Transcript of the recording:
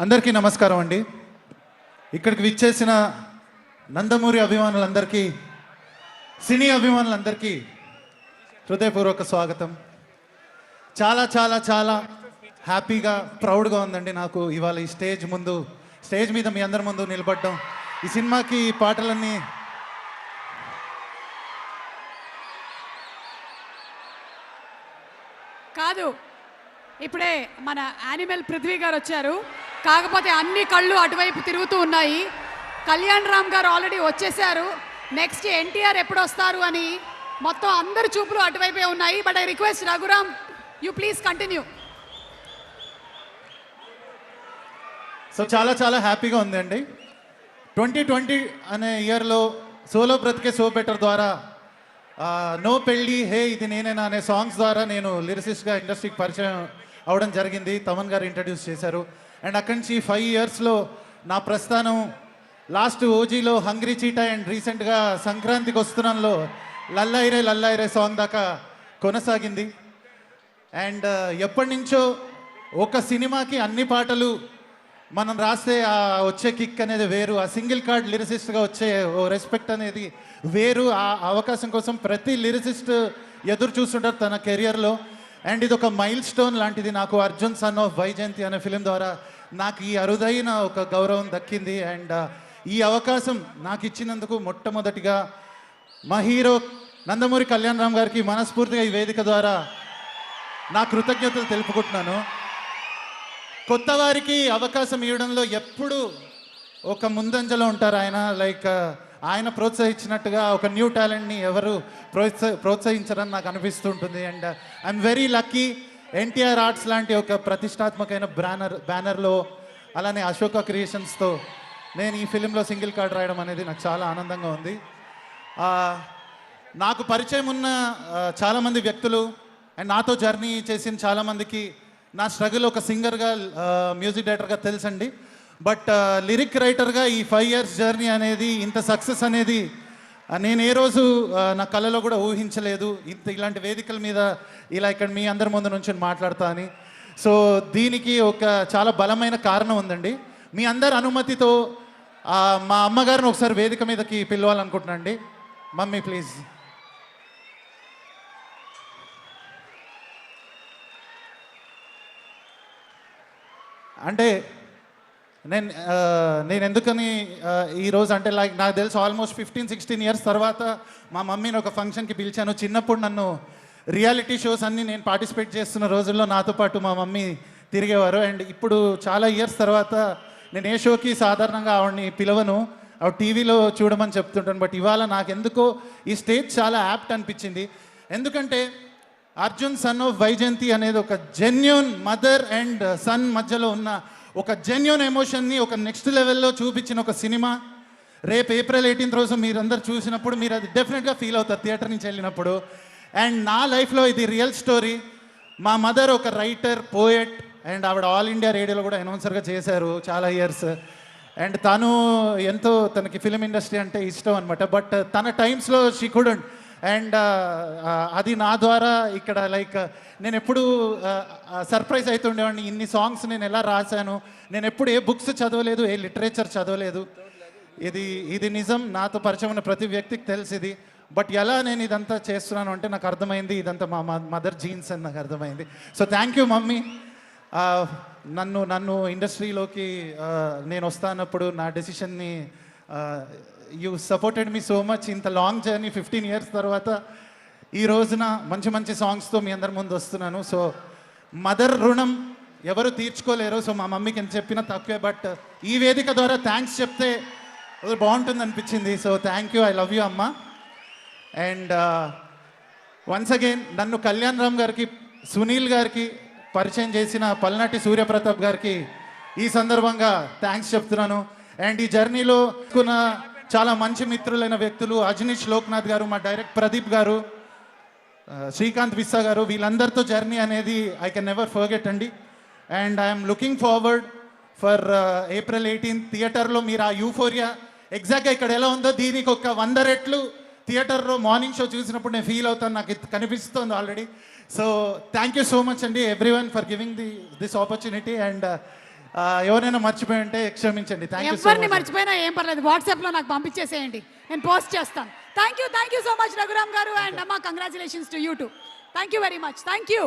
అందరికీ నమస్కారం అండి. ఇక్కడికి విచ్చేసిన నందమూరి అభిమానులందరికీ, సినీ అభిమానులందరికీ హృదయపూర్వక స్వాగతం. చాలా చాలా చాలా హ్యాపీగా, ప్రౌడ్గా ఉందండి నాకు ఇవాళ ఈ స్టేజ్ మీద మీ అందరి ముందు నిలబడడం. ఈ సినిమాకి ఈ పాటలన్నీ కాదు, ఇప్పుడే మన యానిమల్ పృథ్వీ గారు వచ్చారు. కాకపోతే అన్ని కళ్ళు అటువైపు తిరుగుతూ ఉన్నాయి. కళ్యాణ్ రామ్ గారు ఆల్రెడీ వచ్చేసారు. నెక్స్ట్ ఎన్టీఆర్ ఎప్పుడు వస్తారు అని మొత్తం అందరి చూపులు అటువైపే ఉన్నాయి. But I request Raghuram, you please continue. So చాలా చాలా హ్యాపీగా ఉందండి. 2020 అనే ఇయర్లో సోలో బ్రతికే సో బెటర్ ద్వారా నో పెళ్ళి హే ఇది నేనేనా అనే సాంగ్స్ ద్వారా నేను లిరిసిస్ట్గా ఇండస్ట్రీకి పరిచయం అవడం జరిగింది. తమన్ గారు ఇంట్రడ్యూస్ చేశారు. అండ్ అక్కడి నుంచి 5 ఇయర్స్లో నా ప్రస్థానం లాస్ట్ ఓజీలో హంగ్రీ చీటా అండ్ రీసెంట్గా సంక్రాంతికి వస్తున్నాంలో లల్లాయిరే సాంగ్ దాకా కొనసాగింది. అండ్ ఎప్పటి నుంచో ఒక సినిమాకి అన్ని పాటలు మనం రాస్తే ఆ వచ్చే కిక్ అనేది వేరు, ఆ సింగిల్ కార్డ్ లిరిసిస్ట్గా వచ్చే ఓ రెస్పెక్ట్ అనేది వేరు. ఆ అవకాశం కోసం ప్రతి లిరిసిస్ట్ ఎదురు చూస్తుంటారు తన కెరియర్లో. అండ్ ఇది ఒక మైల్ స్టోన్ లాంటిది. నాకు అర్జున్ సన్ ఆఫ్ వైజయంతి అనే ఫిలిం ద్వారా నాకు ఈ అరుదైన ఒక గౌరవం దక్కింది. అండ్ ఈ అవకాశం నాకు ఇచ్చినందుకు మొట్టమొదటిగా మా హీరో నందమూరి కళ్యాణ్ రామ్ గారికి మనస్ఫూర్తిగా ఈ వేదిక ద్వారా నా కృతజ్ఞతలు తెలుపుకుంటున్నాను. కొత్త వారికి అవకాశం ఇవ్వడంలో ఎప్పుడు ఒక ముందంజలో ఉంటారు ఆయన. లైక్ ఆయన ప్రోత్సహించినట్టుగా ఒక న్యూ టాలెంట్ని ఎవరు ప్రోత్సహించరని నాకు అనిపిస్తుంటుంది. And I'm very lucky NTR arts లాంటి ఒక ప్రతిష్టాత్మకమైన బ్యానర్లో, అలానే అశోక క్రియేషన్స్తో నేను ఈ ఫిలింలో సింగిల్ కార్డ్ రాయడం అనేది నాకు చాలా ఆనందంగా ఉంది. నాకు పరిచయం ఉన్న చాలామంది వ్యక్తులు అండ్ నాతో జర్నీ చేసిన చాలామందికి నా స్ట్రగుల్ ఒక సింగర్గా, మ్యూజిక్ డైరెక్టర్గా తెలుసండి. బట్ లిరిక్ రైటర్గా ఈ 5 ఇయర్స్ జర్నీ అనేది, ఇంత సక్సెస్ అనేది నేను ఏ రోజు నా కళలో కూడా ఊహించలేదు. ఇలాంటి వేదికల మీద ఇలా ఇక్కడ మీ అందరి ముందు నుంచి మాట్లాడతా అని. సో దీనికి ఒక చాలా బలమైన కారణం ఉందండి. మీ అందరి అనుమతితో మా అమ్మగారిని ఒకసారి వేదిక మీదకి పిలవాలనుకుంటున్నాను అండి. Mummy please. అంటే నేను ఎందుకని ఈరోజు అంటే లైక్ నాకు తెలుసు ఆల్మోస్ట్ 15-16 ఇయర్స్ తర్వాత మా మమ్మీని ఒక ఫంక్షన్కి పిలిచాను. చిన్నప్పుడు నన్ను రియాలిటీ షోస్ అన్నీ నేను పార్టిసిపేట్ చేస్తున్న రోజుల్లో నాతో పాటు మా మమ్మీ తిరిగేవారు. అండ్ ఇప్పుడు చాలా ఇయర్స్ తర్వాత నేను ఏ షోకి సాధారణంగా ఆవిడని పిలవను, ఆవిడ టీవీలో చూడమని చెప్తుంటాను. బట్ ఇవాళ నాకు ఎందుకో ఈ స్టేజ్ చాలా యాప్ట్ అనిపించింది. ఎందుకంటే అర్జున్ సన్ ఆఫ్ వైజయంతి అనేది ఒక జెన్యూన్ మదర్ అండ్ సన్ మధ్యలో ఉన్న ఒక జెన్యూన్ ఎమోషన్ని ఒక నెక్స్ట్ లెవెల్లో చూపించిన ఒక సినిమా. రేపు ఏప్రిల్ 18th రోజు మీరందరూ చూసినప్పుడు మీరు అది డెఫినెట్గా ఫీల్ అవుతారు థియేటర్ నుంచి వెళ్ళినప్పుడు. అండ్ నా లైఫ్లో ఇది రియల్ స్టోరీ. మా మదర్ ఒక రైటర్, పోయెట్ అండ్ ఆవిడ ఆల్ ఇండియా రేడియోలో కూడా అనౌన్సర్గా చేశారు చాలా ఇయర్స్. అండ్ తను ఎంతో, తనకి ఫిలిం ఇండస్ట్రీ అంటే ఇష్టం అనమాట. బట్ తన టైమ్స్లో షీ కుడెంట్. అండ్ అది నా ద్వారా ఇక్కడ లైక్ నేను ఎప్పుడు సర్ప్రైజ్ అవుతుండేవాడిని. ఇన్ని సాంగ్స్ నేను ఎలా రాశాను, నేను ఎప్పుడు ఏ బుక్స్ చదవలేదు, ఏ లిటరేచర్ చదవలేదు. ఇది నిజం. నాతో పరిచయం ఉన్న ప్రతి వ్యక్తికి తెలుసు ఇది. బట్ ఎలా నేను ఇదంతా చేస్తున్నాను అంటే నాకు అర్థమైంది ఇదంతా మా మదర్ జీన్స్ అని నాకు అర్థమైంది. So thank you mummy. నన్ను ఇండస్ట్రీలోకి నేను వస్తానప్పుడు నా డెసిషన్ని you supported me so much. ఇంత లాంగ్ జర్నీ 15 ఇయర్స్ తర్వాత ఈ రోజున మంచి మంచి సాంగ్స్తో మీ అందరి ముందు వస్తున్నాను. సో మదర్ రుణం ఎవరు తీర్చుకోలేరు. సో మా మమ్మీకి ఎంత చెప్పినా తక్కువే. బట్ ఈ వేదిక ద్వారా థ్యాంక్స్ చెప్తే బాగుంటుంది అనిపించింది. So thank you, I love you అమ్మ. అండ్ వన్స్ అగైన్ నన్ను కళ్యాణ్ రామ్ గారికి, సునీల్ గారికి పరిచయం చేసిన పల్నాటి సూర్యప్రతాప్ గారికి ఈ సందర్భంగా థ్యాంక్స్ చెప్తున్నాను. అండ్ ఈ జర్నీలో చాలా మంచి మిత్రులైన వ్యక్తులు అజనీష్ లోక్నాథ్ గారు, మా డైరెక్ట్ ప్రదీప్ గారు, శ్రీకాంత్ విస్సా గారు, వీళ్ళందరితో జర్నీ అనేది ఐ కెన్ నెవర్ ఫర్గెట్ అండి. And I'm looking forward for April 18th థియేటర్లో మీరు ఆ యూఫోరియా ఎగ్జాక్ట్గా ఇక్కడ ఎలా ఉందో దీనికి ఒక 100 రెట్లు థియేటర్లో మార్నింగ్ షో చూసినప్పుడు నేను ఫీల్ అవుతాను. నాకు ఇది కనిపిస్తుంది already. So thank you so much అండి everyone for giving this opportunity. And ఎవరైనా మర్చిపోయి ఉంటే క్షమించండి. థ్యాంక్ యూ సో ఎవరిని మచ్. మర్చిపోయినా ఏం పర్లేదు, వాట్సాప్లో నాకు పంపించేసేయండి, నేను పోస్ట్ చేస్తాను. Thank you so much Raghuram గారు, అండ్ అమ్మ congratulations to you too. Thank you very much. Thank you.